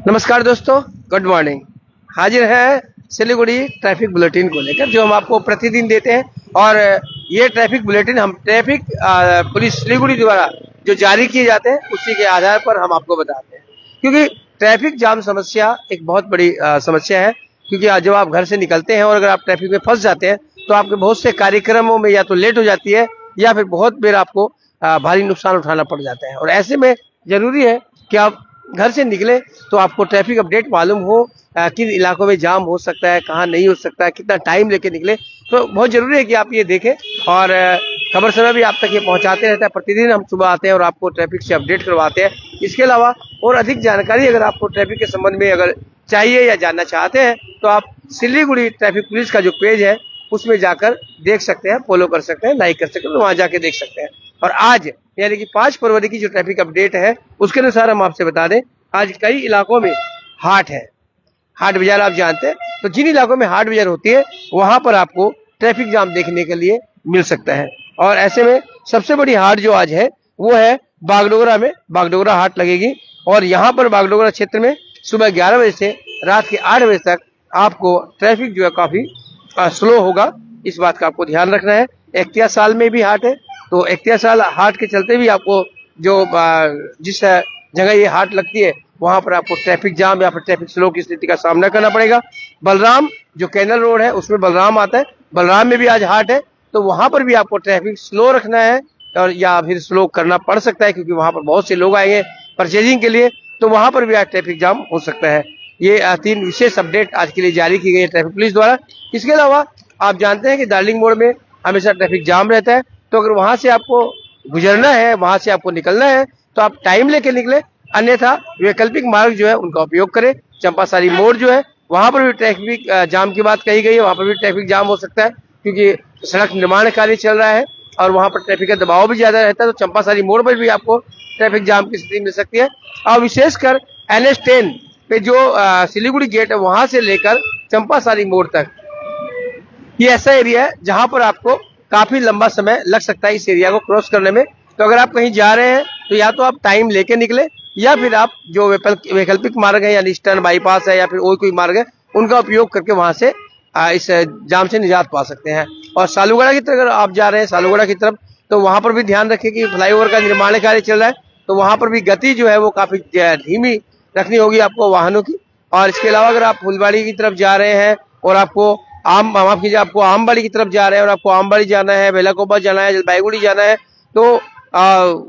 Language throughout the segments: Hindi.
नमस्कार दोस्तों, गुड मॉर्निंग। हाजिर है सिलीगुड़ी ट्रैफिक बुलेटिन को लेकर, जो हम आपको प्रतिदिन देते हैं। और ये ट्रैफिक बुलेटिन हम ट्रैफिक पुलिस सिलीगुड़ी द्वारा जो जारी किए जाते हैं उसी के आधार पर हम आपको बताते हैं, क्योंकि ट्रैफिक जाम समस्या एक बहुत बड़ी समस्या है। क्योंकि जब आप घर से निकलते हैं और अगर आप ट्रैफिक में फंस जाते हैं तो आपके बहुत से कार्यक्रमों में या तो लेट हो जाती है या फिर बहुत देर आपको भारी नुकसान उठाना पड़ जाता है। और ऐसे में जरूरी है कि आप घर से निकले तो आपको ट्रैफिक अपडेट मालूम हो, किन इलाकों में जाम हो सकता है, कहाँ नहीं हो सकता है, कितना टाइम लेके निकले। तो बहुत जरूरी है कि आप ये देखें। और खबर समय भी आप तक ये पहुंचाते रहता है। प्रतिदिन हम सुबह आते हैं और आपको ट्रैफिक से अपडेट करवाते हैं। इसके अलावा और अधिक जानकारी अगर आपको ट्रैफिक के संबंध में अगर चाहिए या जानना चाहते हैं तो आप सिलीगुड़ी ट्रैफिक पुलिस का जो पेज है उसमें जाकर देख सकते हैं, फॉलो कर सकते हैं, लाइक कर सकते हैं, वहां जाके देख सकते हैं। और आज यानी कि 5 फरवरी की जो ट्रैफिक अपडेट है उसके अनुसार हम आपसे बता दें, आज कई इलाकों में हाट है। हाट बाजार आप जानते हैं, तो जिन इलाकों में हाट बाजार होती है वहां पर आपको ट्रैफिक जाम देखने के लिए मिल सकता है। और ऐसे में सबसे बड़ी हाट जो आज है वो है बागडोगरा में। बागडोगरा हाट लगेगी और यहाँ पर बागडोगरा क्षेत्र में सुबह 11 बजे से रात के 8 बजे तक आपको ट्रैफिक जो है काफी स्लो होगा। इस बात का आपको ध्यान रखना है। इख्तियार साल में भी हाट है, तो इख्तियार साल हाट के चलते भी आपको जो जिस जगह ये हाट लगती है वहां पर आपको ट्रैफिक जाम या फिर ट्रैफिक स्लो की स्थिति का सामना करना पड़ेगा। बलराम जो कैनल रोड है उसमें बलराम आता है, बलराम में भी आज हाट है, तो वहां पर भी आपको ट्रैफिक स्लो रखना है और या फिर स्लो करना पड़ सकता है, क्योंकि वहां पर बहुत से लोग आएंगे परचेजिंग के लिए, तो वहां पर भी आज ट्रैफिक जाम हो सकता है। ये 3 विशेष अपडेट आज के लिए जारी की गई है ट्रैफिक पुलिस द्वारा। इसके अलावा आप जानते हैं कि डार्लिंग मोड़ में हमेशा ट्रैफिक जाम रहता है, तो अगर वहां से आपको गुजरना है, वहां से आपको निकलना है तो आप टाइम लेके निकले, अन्यथा वैकल्पिक मार्ग जो है उनका उपयोग करें। चंपासारी मोड़ जो है वहां पर भी ट्रैफिक जाम की बात कही गई है, वहां पर भी ट्रैफिक जाम हो सकता है, क्योंकि सड़क निर्माण कार्य चल रहा है और वहां पर ट्रैफिक का दबाव भी ज्यादा रहता है। तो चंपासारी मोड़ पर भी आपको ट्रैफिक जाम की स्थिति मिल सकती है। और विशेषकर NH10 पे जो सिलीगुड़ी गेट है वहां से लेकर चंपासारी मोड़ तक ये ऐसा एरिया है जहां पर आपको काफी लंबा समय लग सकता है इस एरिया को क्रॉस करने में। तो अगर आप कहीं जा रहे हैं तो या तो आप टाइम लेके निकले या फिर आप जो वैकल्पिक मार्ग है यानी ईस्टर्न बाईपास है या फिर और कोई मार्ग है उनका उपयोग करके वहां से इस जाम से निजात पा सकते हैं। और सालूगढ़ा की तरफ अगर आप जा रहे हैं, सालूगढ़ा की तरफ, तो वहां पर भी ध्यान रखें कि फ्लाईओवर का निर्माण कार्य चल रहा है, तो वहां पर भी गति जो है वो काफी धीमी रखनी होगी आपको वाहनों की। और इसके अलावा अगर आप फुलबाड़ी की तरफ जा रहे हैं और आपको माफ कीजिए, आपको आमबाड़ी की तरफ जा रहे हैं और आपको आमबाड़ी जाना है, बेलाकोबा जाना है, जलपाईगुड़ी जाना है, तो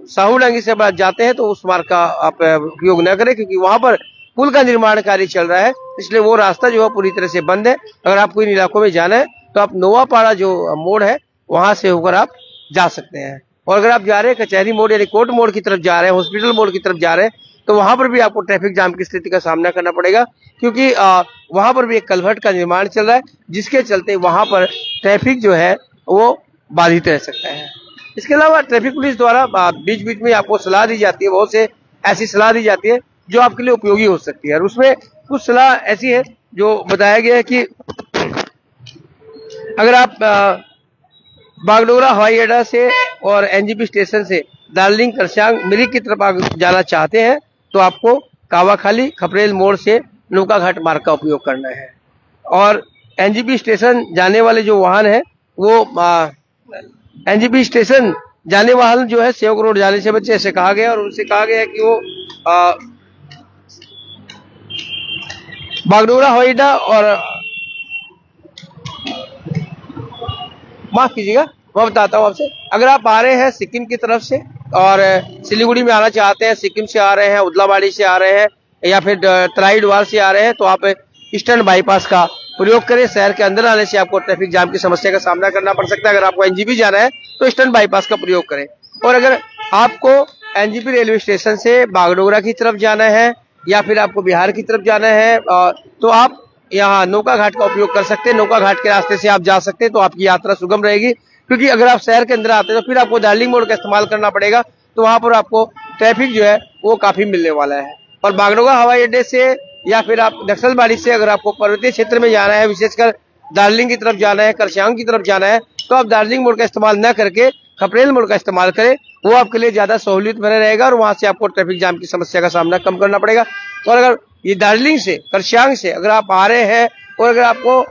साहूडांगी से आप जाते हैं तो उस मार्ग का आप उपयोग न करें, क्योंकि वहां पर पुल का निर्माण कार्य चल रहा है, इसलिए वो रास्ता जो है पूरी तरह से बंद है। अगर आपको इन इलाकों में जाना है तो आप नोवापाड़ा जो मोड़ है वहां से होकर आप जा सकते हैं। और अगर आप जा रहे हैं कचहरी मोड़ यानी कोर्ट मोड़ की तरफ जा रहे हैं, हॉस्पिटल मोड़ की तरफ जा रहे हैं, तो वहां पर भी आपको ट्रैफिक जाम की स्थिति का सामना करना पड़ेगा, क्योंकि वहां पर भी एक कलवर्ट का निर्माण चल रहा है, जिसके चलते वहां पर ट्रैफिक जो है वो बाधित रह सकता है। इसके अलावा ट्रैफिक पुलिस द्वारा बीच बीच में आपको सलाह दी जाती है, बहुत से ऐसी सलाह दी जाती है जो आपके लिए उपयोगी हो सकती है। और उसमें कुछ सलाह ऐसी है जो बताया गया है कि अगर आप बागडोगरा हवाई अड्डा से और NGP स्टेशन से दार्जिलिंग, करसांग, मिरिक की तरफ आप जाना चाहते हैं तो आपको कावाखाली, खपरेल मोड़ से नौका घाट मार्ग का उपयोग करना है। और NGP स्टेशन जाने वाले जो वाहन है वो NGP स्टेशन जाने वाहन जो है सेवक रोड जाने से बच्चे ऐसे कहा गया, और उनसे कहा गया है कि वो बागडोगरा हवाई अड्डा और माफ कीजिएगा, मैं बताता हूँ आपसे। अगर आप आ रहे हैं सिक्किम की तरफ से और सिलीगुड़ी में आना चाहते हैं, सिक्किम से आ रहे हैं, उदलाबाड़ी से आ रहे हैं या फिर तराईडवाल से आ रहे हैं, तो आप ईस्टर्न बाईपास का प्रयोग करें। शहर के अंदर आने से आपको ट्रैफिक जाम की समस्या का सामना करना पड़ सकता है। अगर आपको NGP जाना है तो ईस्टर्न बाईपास का प्रयोग करें। और अगर आपको NGP रेलवे स्टेशन से बागडोगरा की तरफ जाना है या फिर आपको बिहार की तरफ जाना है तो आप यहाँ नौका घाट का उपयोग कर सकते हैं। नौका घाट के रास्ते से आप जा सकते हैं, तो आपकी यात्रा सुगम रहेगी। क्योंकि अगर आप शहर के अंदर आते हैं तो फिर आपको दार्जिलिंग मोड़ का इस्तेमाल करना पड़ेगा, तो वहां पर आपको ट्रैफिक जो है वो काफी मिलने वाला है। और बागडोगरा हवाई अड्डे से या फिर आप नक्सलबाड़ी से अगर आपको पर्वतीय क्षेत्र में जाना है, विशेषकर दार्जिलिंग की तरफ जाना है, करसांग की तरफ जाना है, तो आप दार्जिलिंग मोड़ का इस्तेमाल न करके खपरेल मोड़ का इस्तेमाल करें, वो आपके लिए ज्यादा सहूलियत भरा रहेगा और वहां से आपको ट्रैफिक जाम की समस्या का सामना कम करना पड़ेगा। और अगर ये दार्जिलिंग से, करसियांग से अगर आप आ रहे हैं और अगर आपको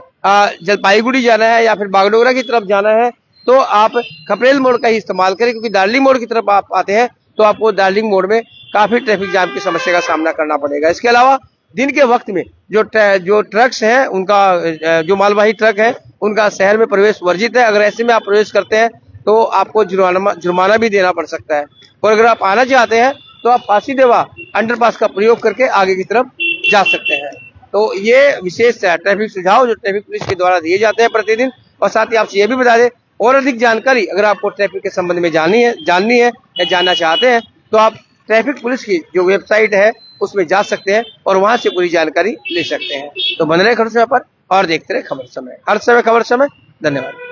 जलपाईगुड़ी जाना है या फिर बागडोगरा की तरफ जाना है तो आप खपरेल मोड़ का ही इस्तेमाल करें, क्योंकि दार्जिलिंग मोड़ की तरफ आप आते हैं तो आपको दार्जिलिंग मोड़ में काफी ट्रैफिक जाम की समस्या का सामना करना पड़ेगा। इसके अलावा दिन के वक्त में जो ट्रक्स हैं उनका जो मालवाही ट्रक है उनका शहर में प्रवेश वर्जित है। अगर ऐसे में आप प्रवेश करते हैं तो आपको जुर्माना भी देना पड़ सकता है। और अगर आप आना चाहते हैं तो आप फांसीदेवा अंडरपास का प्रयोग करके आगे की तरफ जा सकते हैं। तो ये विशेष ट्रैफिक सुझाव जो ट्रैफिक पुलिस के द्वारा दिए जाते हैं प्रतिदिन। और साथ ही आपसे ये भी बता दें, और अधिक जानकारी अगर आपको ट्रैफिक के संबंध में जाननी है या जानना चाहते हैं तो आप ट्रैफिक पुलिस की जो वेबसाइट है उसमें जा सकते हैं और वहां से पूरी जानकारी ले सकते हैं। तो बने रहे खबर समय पर और देखते रहे खबर समय, हर समय खबर समय। धन्यवाद।